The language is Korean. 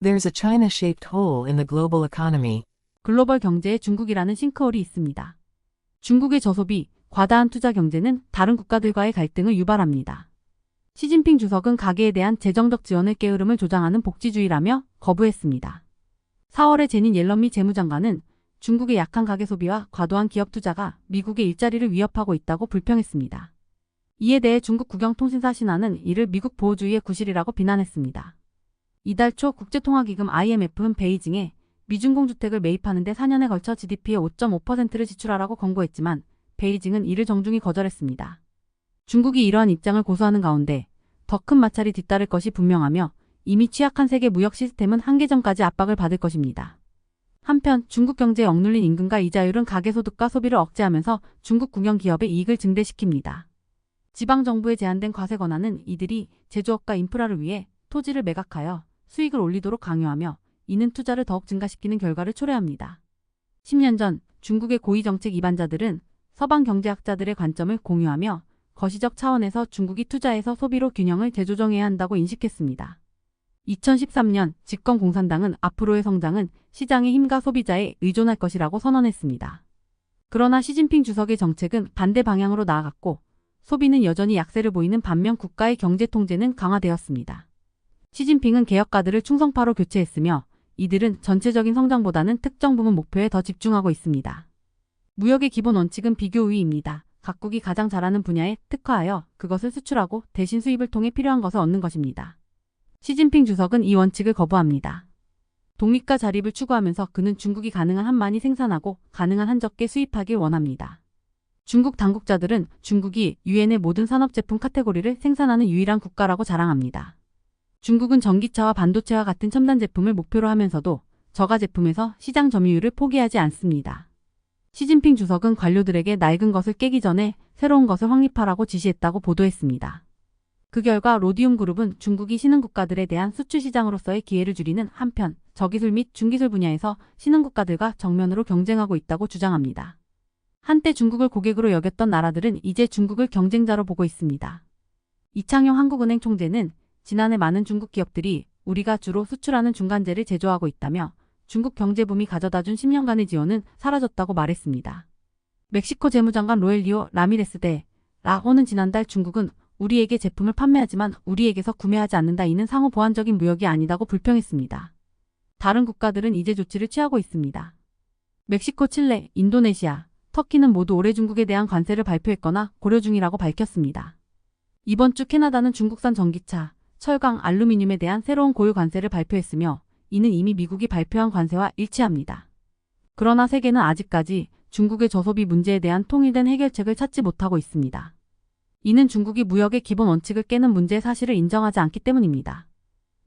There's a China-shaped hole in the global economy. 글로벌 경제에 중국이라는 싱크홀이 있습니다. 중국의 저소비, 과다한 투자 경제는 다른 국가들과의 갈등을 유발합니다. 시진핑 주석은 가계에 대한 재정적 지원의 게으름을 조장하는 복지주의라며 거부했습니다. 4월에 제닌 옐런 미 재무장관은 중국의 약한 가계 소비와 과도한 기업 투자가 미국의 일자리를 위협하고 있다고 불평했습니다. 이에 대해 중국 국영통신사 신화는 이를 미국 보호주의의 구실이라고 비난했습니다. 이달 초 국제통화기금 IMF는 베이징에 미중공주택을 매입하는 데 4년에 걸쳐 GDP의 5.5%를 지출하라고 권고했지만 베이징은 이를 정중히 거절했습니다. 중국이 이러한 입장을 고수하는 가운데 더 큰 마찰이 뒤따를 것이 분명하며 이미 취약한 세계 무역 시스템은 한계점까지 압박을 받을 것입니다. 한편 중국 경제에 억눌린 임금과 이자율은 가계소득과 소비를 억제하면서 중국 국영 기업의 이익을 증대시킵니다. 지방정부의 제한된 과세 권한은 이들이 제조업과 인프라를 위해 토지를 매각하여 수익을 올리도록 강요하며 이는 투자를 더욱 증가시키는 결과를 초래합니다. 10년 전 중국의 고위정책 이반자들은 서방 경제학자들의 관점을 공유하며 거시적 차원에서 중국이 투자에서 소비로 균형을 재조정해야 한다고 인식했습니다. 2013년 집권 공산당은 앞으로의 성장은 시장의 힘과 소비자에 의존할 것이라고 선언했습니다. 그러나 시진핑 주석의 정책은 반대 방향으로 나아갔고 소비는 여전히 약세를 보이는 반면 국가의 경제 통제는 강화되었습니다. 시진핑은 개혁가들을 충성파로 교체했으며 이들은 전체적인 성장보다는 특정 부문 목표에 더 집중하고 있습니다. 무역의 기본 원칙은 비교 우위입니다. 각국이 가장 잘하는 분야에 특화하여 그것을 수출하고 대신 수입을 통해 필요한 것을 얻는 것입니다. 시진핑 주석은 이 원칙을 거부합니다. 독립과 자립을 추구하면서 그는 중국이 가능한 한 많이 생산하고 가능한 한 적게 수입하길 원합니다. 중국 당국자들은 중국이 유엔의 모든 산업제품 카테고리를 생산하는 유일한 국가라고 자랑합니다. 중국은 전기차와 반도체와 같은 첨단 제품을 목표로 하면서도 저가 제품에서 시장 점유율을 포기하지 않습니다. 시진핑 주석은 관료들에게 낡은 것을 깨기 전에 새로운 것을 확립하라고 지시했다고 보도했습니다. 그 결과 로디움 그룹은 중국이 신흥 국가들에 대한 수출 시장으로서의 기회를 줄이는 한편 저기술 및 중기술 분야에서 신흥 국가들과 정면으로 경쟁하고 있다고 주장합니다. 한때 중국을 고객으로 여겼던 나라들은 이제 중국을 경쟁자로 보고 있습니다. 이창용 한국은행 총재는 지난해 많은 중국 기업들이 우리가 주로 수출하는 중간재를 제조하고 있다며 중국 경제붐이 가져다준 10년간의 지원은 사라졌다고 말했습니다. 멕시코 재무장관 로엘리오 라미레스 대 라호는 지난달 중국은 우리에게 제품을 판매하지만 우리에게서 구매하지 않는다. 이는 상호 보완적인 무역이 아니다고 불평했습니다. 다른 국가들은 이제 조치를 취하고 있습니다. 멕시코, 칠레, 인도네시아, 터키는 모두 올해 중국에 대한 관세를 발표했거나 고려 중이라고 밝혔습니다. 이번 주 캐나다는 중국산 전기차, 철강, 알루미늄에 대한 새로운 고유 관세를 발표했으며 이는 이미 미국이 발표한 관세와 일치합니다. 그러나 세계는 아직까지 중국의 저소비 문제에 대한 통일된 해결책을 찾지 못하고 있습니다. 이는 중국이 무역의 기본 원칙을 깨는 문제의 사실을 인정하지 않기 때문입니다.